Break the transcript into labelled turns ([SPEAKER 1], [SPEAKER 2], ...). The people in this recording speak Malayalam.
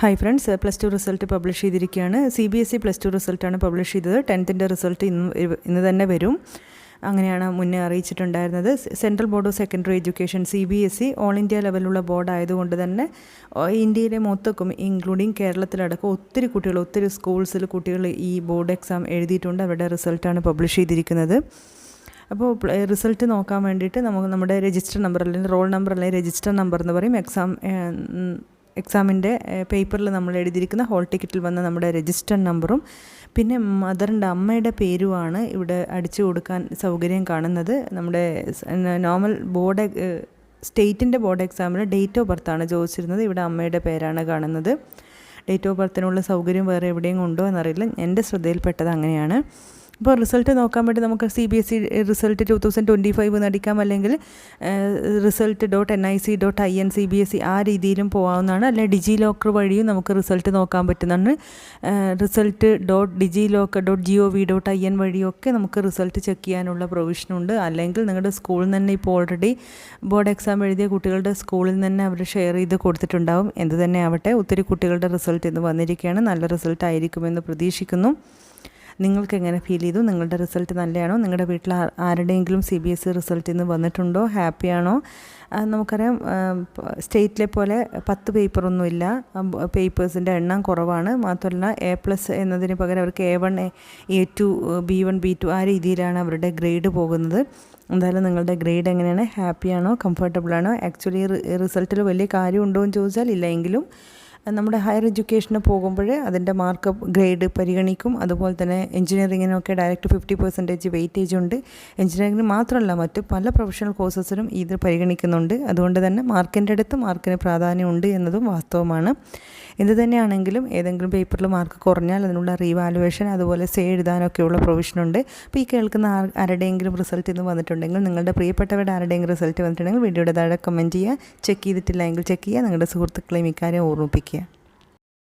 [SPEAKER 1] Hi friends, plus two result publish ചെയ്തിരിക്കുകയാണ്. CBSE പ്ലസ് ടു റിസൾട്ടാണ് പബ്ലിഷ് ചെയ്തത്. 10th റിസൾട്ട് ഇന്ന് തന്നെ വരും, അങ്ങനെയാണ് മുന്നേ അറിയിച്ചിട്ടുണ്ടായിരുന്നത്. Central board of secondary education CBSE all India ലെവലുള്ള ബോർഡ് ആയതുകൊണ്ട് തന്നെ ഇന്ത്യയിലെ മൊത്തക്കും ഇൻക്ലൂഡിങ് കേരളത്തിലടക്കം ഒത്തിരി സ്കൂൾസിൽ കുട്ടികൾ ഈ ബോർഡ് എക്സാം എഴുതിയിട്ടുണ്ട്. അവരുടെ റിസൾട്ടാണ് പബ്ലിഷ് ചെയ്തിരിക്കുന്നത്. അപ്പോൾ റിസൾട്ട് നോക്കാൻ വേണ്ടിയിട്ട് നമുക്ക് നമ്മുടെ രജിസ്റ്റർ നമ്പർ അല്ലെങ്കിൽ റോൾ നമ്പർ അല്ലെങ്കിൽ രജിസ്റ്റർ നമ്പർ എന്ന് പറയും. എക്സാമിൻ്റെ പേപ്പറിൽ നമ്മൾ എഴുതിയിരിക്കുന്ന ഹോൾ ടിക്കറ്റിൽ വന്ന നമ്മുടെ രജിസ്റ്റർ നമ്പറും പിന്നെ അമ്മയുടെ പേരുമാണ് ഇവിടെ അടിച്ചു കൊടുക്കാൻ സൗകര്യം കാണുന്നത്. നമ്മുടെ നോർമൽ ബോർഡ് സ്റ്റേറ്റിൻ്റെ ബോർഡ് എക്സാമിൽ ഡേറ്റ് ഓഫ് ബർത്താണ് ചോദിച്ചിരുന്നത്. ഇവിടെ അമ്മയുടെ പേരാണ് കാണുന്നത്. ഡേറ്റ് ഓഫ് ബർത്തിനുള്ള സൗകര്യം വേറെ എവിടെയും ഉണ്ടോ എന്നറിയില്ല. എൻ്റെ ശ്രദ്ധയിൽപ്പെട്ടത് അങ്ങനെയാണ്. അപ്പോൾ റിസൾട്ട് നോക്കാൻ വേണ്ടി നമുക്ക് CBSE റിസൾട്ട് 2025 നടിക്കാം, അല്ലെങ്കിൽ result.nic.in CBSE ആ രീതിയിലും പോകാവുന്നതാണ്. അല്ലെങ്കിൽ ഡിജി ലോക്കർ വഴിയും നമുക്ക് റിസൾട്ട് നോക്കാൻ പറ്റുന്നതാണ്. result.digilocker.gov.in വഴിയൊക്കെ നമുക്ക് റിസൾട്ട് ചെക്ക് ചെയ്യാനുള്ള പ്രൊവിഷനുണ്ട്. അല്ലെങ്കിൽ നിങ്ങളുടെ സ്കൂളിൽ തന്നെ ഇപ്പോൾ ഓൾറെഡി ബോർഡ് എക്സാം എഴുതിയ കുട്ടികളുടെ സ്കൂളിൽ തന്നെ അവർ ഷെയർ ചെയ്ത് കൊടുത്തിട്ടുണ്ടാവും. എന്ത് തന്നെ ആവട്ടെ, ഒത്തിരി കുട്ടികളുടെ റിസൾട്ട് ഇന്ന് വന്നിരിക്കുകയാണ്. നല്ല റിസൾട്ട് ആയിരിക്കുമെന്ന് പ്രതീക്ഷിക്കുന്നു. നിങ്ങൾക്ക് എങ്ങനെ ഫീൽ ചെയ്തു? നിങ്ങളുടെ റിസൾട്ട് നല്ലതാണോ? നിങ്ങളുടെ വീട്ടിൽ ആരുടെയെങ്കിലും CBSE റിസൾട്ട് ഇന്ന് വന്നിട്ടുണ്ടോ? ഹാപ്പിയാണോ? നമുക്കറിയാം, സ്റ്റേറ്റിലെ പോലെ 10 പേപ്പറൊന്നുമില്ല. പേപ്പേഴ്സിൻ്റെ എണ്ണം കുറവാണ്. മാത്രമല്ല A+ എന്നതിന് പകരം അവർക്ക് A1 A2 B1 B2 ആ രീതിയിലാണ് അവരുടെ ഗ്രേഡ് പോകുന്നത്. എന്തായാലും നിങ്ങളുടെ ഗ്രേഡ് എങ്ങനെയാണ്? ഹാപ്പിയാണോ? കംഫർട്ടബിളാണോ? ആക്ച്വലി റിസൾട്ടിൽ വലിയ കാര്യമുണ്ടോ എന്ന് ചോദിച്ചാൽ ഇല്ല, എങ്കിലും നമ്മുടെ ഹയർ എഡ്യൂക്കേഷന് പോകുമ്പോൾ അതിൻ്റെ മാർക്ക് ഗ്രേഡ് പരിഗണിക്കും. അതുപോലെ തന്നെ എഞ്ചിനീയറിങ്ങിനൊക്കെ ഡയറക്റ്റ് 50% വെയിറ്റേജ് ഉണ്ട്. എഞ്ചിനീയറിങ്ങിന് മാത്രമല്ല, മറ്റ് പല പ്രൊഫഷണൽ കോഴ്സസിനും ഇത് പരിഗണിക്കുന്നുണ്ട്. അതുകൊണ്ട് തന്നെ മാർക്കിൻ്റെ അടുത്ത് മാർക്കിന് പ്രാധാന്യമുണ്ട് എന്നതും വാസ്തവമാണ്. എന്ത് തന്നെയാണെങ്കിലും ഏതെങ്കിലും പേപ്പറിൽ മാർക്ക് കുറഞ്ഞാൽ അതിനുള്ള റീവാലുവേഷൻ, അതുപോലെ സേ എഴുതാനൊക്കെയുള്ള പ്രൊവിഷനുണ്ട്. അപ്പോൾ ഈ കേൾക്കുന്ന ആരുടെയെങ്കിലും റിസൾട്ട് ഇന്ന് വന്നിട്ടുണ്ടെങ്കിൽ, നിങ്ങളുടെ പ്രിയപ്പെട്ടവരുടെ ആരുടെയെങ്കിലും റിസൾട്ട് വന്നിട്ടുണ്ടെങ്കിൽ വീഡിയോയുടെ താഴെ കമൻറ്റ് ചെയ്യുക. ചെക്ക് ചെയ്തിട്ടില്ല എങ്കിൽ ചെക്ക് ചെയ്യുക. നിങ്ങളുടെ സുഹൃത്തുക്കളെയും ഇക്കാര്യം ഓർമ്മിപ്പിക്കുക.